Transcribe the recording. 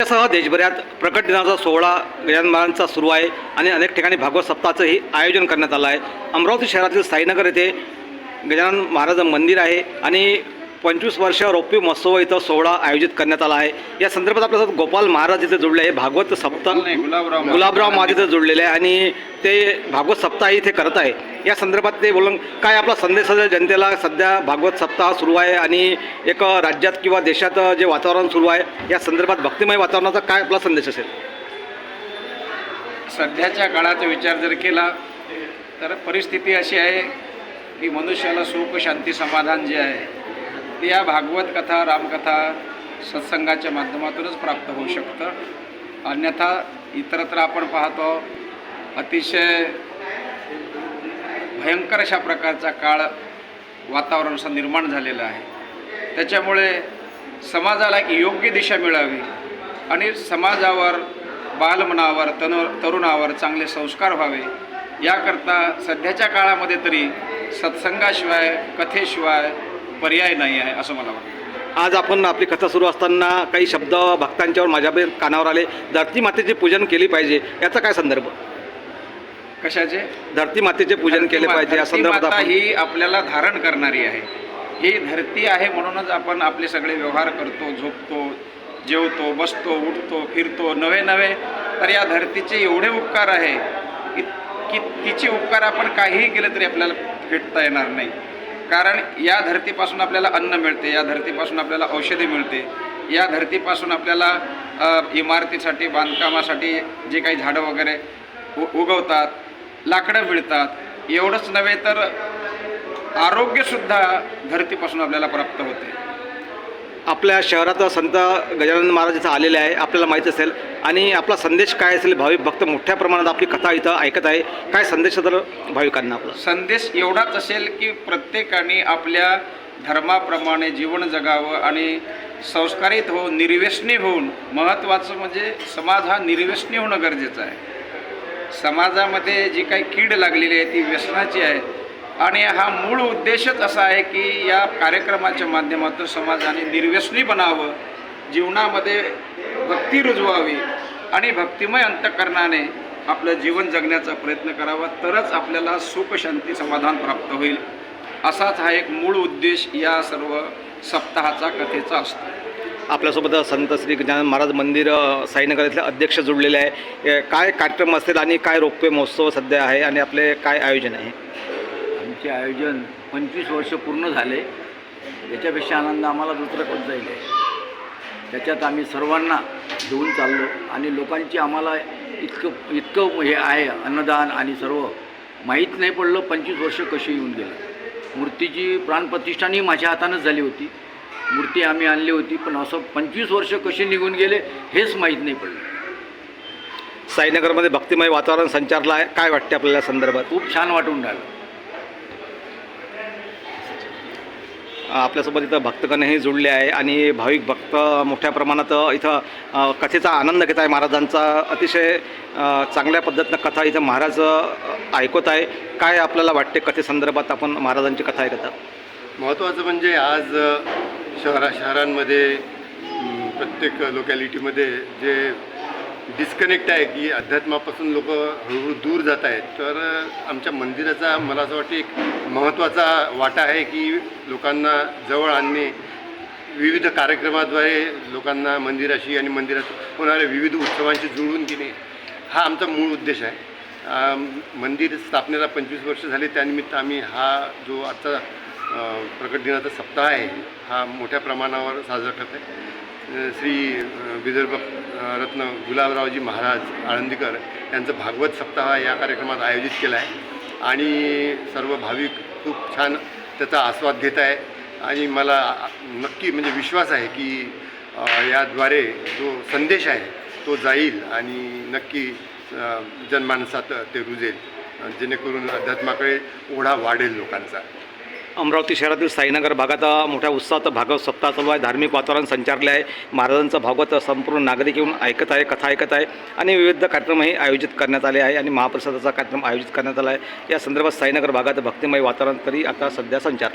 सह देशभरात प्रकट दिनाचा सोहळा गजानन महाराजांचा सुरू आहे आणि अनेक ठिकाणी भागवत सप्ताहाचंही आयोजन करण्यात आलं आहे। अमरावती शहरातील साईनगर येथे गजानन महाराज मंदिर आहे आणि 25 वर्ष रौप्य महोत्सव इथं सोहळा आयोजित करण्यात आला आहे। या संदर्भात आपल्यासोबत गोपाल महाराज इथे जोडले आहे, भागवत सप्ताह गुलाबराव महाराज इथे जोडलेले आहे आणि ते भागवत सप्ताह इथे करत आहे। या संदर्भात ते बोलून काय आपला संदेश आहे जनतेला? सध्या भागवत सप्ताह सुरू आहे आणि एक राज्यात किंवा देशात जे वातावरण सुरू आहे या संदर्भात भक्तिमय वातावरणाचा काय आपला संदेश असेल? सध्याच्या काळाचा विचार जर केला तर परिस्थिती अशी आहे की मनुष्याला सुख शांती समाधान जे आहे ते या भागवत कथा रामकथा सत्संगाच्या माध्यमातूनच प्राप्त होऊ शकतं। अन्यथा इतरत्र आपण पाहतो अतिशय भयंकर अशा प्रकारचा काळ वातावरण असं निर्माण झालेलं आहे। त्याच्यामुळे समाजाला एक योग्य दिशा मिळावी आणि समाजावर बालमनावर तरुणावर चांगले संस्कार व्हावे याकरता सध्याच्या काळामध्ये तरी सत्संगाशिवाय कथेशिवाय पर्याय नाही आहे असं मला वाटतं। आज आपण आपली कथा सुरू असताना काही शब्द भक्तांच्यावर माझ्या कानावर आले, धरती मातेचे पूजन केले पाहिजे, याचा काय संदर्भ? कशाचे? धरती मातेचे पूजन केले पाहिजे या संदर्भात ही आपल्याला धारण करणारी आहे। ही धरती आहे म्हणूनच आपण आपले सगळे व्यवहार करतो, झोपतो, जेवतो, बसतो, उठतो, फिरतो, नवे नवे। तर या धरतीचे एवढे उपकार आहे की तिचे उपकार आपण काहीही केलं तरी आपल्याला फेडता येणार नाही। कारण या धरतीपासून आपल्याला अन्न मिळते, या धरतीपासून आपल्याला औषधी मिळते, या धरतीपासून आपल्याला इमारतीसाठी बांधकामासाठी जे काही झाडं वगैरे उगवतात, लाकडं मिळतात। एवढंच नव्हे तर आरोग्यसुद्धा धरतीपासून आपल्याला प्राप्त होते। आपल्या शहरात संत गजानन महाराज इथं आलेले आहे, आपल्याला माहीत असेल, आणि आपला संदेश काय असेल? भाविक भक्त मोठ्या प्रमाणात आपली कथा इथं ऐकत आहे, काय संदेश तर भाविकांना? आपला संदेश एवढाच असेल की प्रत्येकाने आपल्या धर्माप्रमाणे जीवन जगावं आणि संस्कारित होऊन निर्व्यसनी होऊन, महत्त्वाचं म्हणजे समाज हा निर्व्यसनी होणं गरजेचं आहे। समाजामध्ये जी काही कीड लागलेली आहे ती व्यसनाची आहे आणि हा मूळ उद्देशच असा आहे की या कार्यक्रमाच्या माध्यमातून समाजाने निर्व्यसनी बनावं, जीवनामध्ये भक्ती रुजवावी आणि भक्तिमय अंतःकरणाने आपलं जीवन जगण्याचा प्रयत्न करावा, तरच आपल्याला सुख शांती समाधान प्राप्त होईल। असाच हा एक मूळ उद्देश या सर्व सप्ताहाचा कथेचा असतो। आपल्यासोबत संत श्री गजानन महाराज मंदिर साईनगर इथले अध्यक्ष जोडलेले आहे, काय कार्यक्रम असतील आणि काय रौप्य महोत्सव सध्या आहे आणि आपले काय आयोजन आहे? आमचे आयोजन 25 वर्ष पूर्ण झाले, याच्यापेक्षा आनंद आम्हाला दुसरं कोणताही नाही। त्याच्यात आम्ही सर्वांना घेऊन चाललो आणि लोकांची आम्हाला इतकं हे आहे अन्नदान आणि सर्व माहीत नाही पडलं 25 वर्ष कशी येऊन गेलं। मूर्तीची प्राणप्रतिष्ठाही माझ्या हातानंच झाली होती, मूर्ती आम्ही आणली होती, पण असं 25 वर्ष कसे निघून गेले हेच माहीत नाही पडलं। साईनगरमध्ये भक्तिमय वातावरण संचारलं आहे, काय वाटते आपल्याला संदर्भात? खूप छान वाटून राहिलं। आपल्यासोबत इथं भक्तगणही जुळले आहे आणि भाविक भक्त मोठ्या प्रमाणात इथं कथेचा आनंद घेत आहे। महाराजांचा अतिशय चांगल्या पद्धतीनं कथा इथं महाराज ऐकत आहे, काय आपल्याला वाटते कथेसंदर्भात? आपण महाराजांची कथा ऐकत आहोत। महत्त्वाचं म्हणजे आज शहरांमध्ये प्रत्येक लोकॅलिटीमध्ये जे डिस्कनेक्ट आहे की अध्यात्मापासून लोक हळूहळू दूर जात आहेत, तर आमच्या मंदिराचा मला असं वाटतं एक महत्त्वाचा वाटा आहे की लोकांना जवळ आणणे, विविध कार्यक्रमाद्वारे लोकांना मंदिराशी आणि मंदिरात होणाऱ्या विविध उत्सवांशी जुळवून घेणे, हा आमचा मूळ उद्देश आहे। मंदिर स्थापनेला 25 वर्ष झाले, त्यानिमित्त आम्ही हा जो आजचा प्रकट दिनाचा सप्ताह आहे हा मोठ्या प्रमाणावर साजरा करत आहे। श्री विदर्भ रत्न गुलाबरावजी महाराज आळंदीकर यांचं भागवत सप्ताह या कार्यक्रमात आयोजित केला आहे आणि सर्व भाविक खूप छान त्याचा आस्वाद घेत आहे आणि मला नक्की म्हणजे विश्वास आहे की याद्वारे जो संदेश आहे तो जाईल आणि नक्की जनमानसात ते रुजेल, जेणेकरून अध्यात्माकडे ओढा वाढेल लोकांचा। अमरावती शहरातील साईनगर भागात मोठ्या उत्साहात भागवत सप्ताह चालू आहे, धार्मिक वातावरण संचारले आहे, महाराजांचं भागवत संपूर्ण नागरिक येऊन ऐकत आहे, कथा ऐकत आहे आणि विविध कार्यक्रमही आयोजित करण्यात आले आहे आणि महाप्रसादाचा कार्यक्रम आयोजित करण्यात आला आहे। या संदर्भात साईनगर भागात भक्तिमय वातावरण तरी आता सध्या संचारले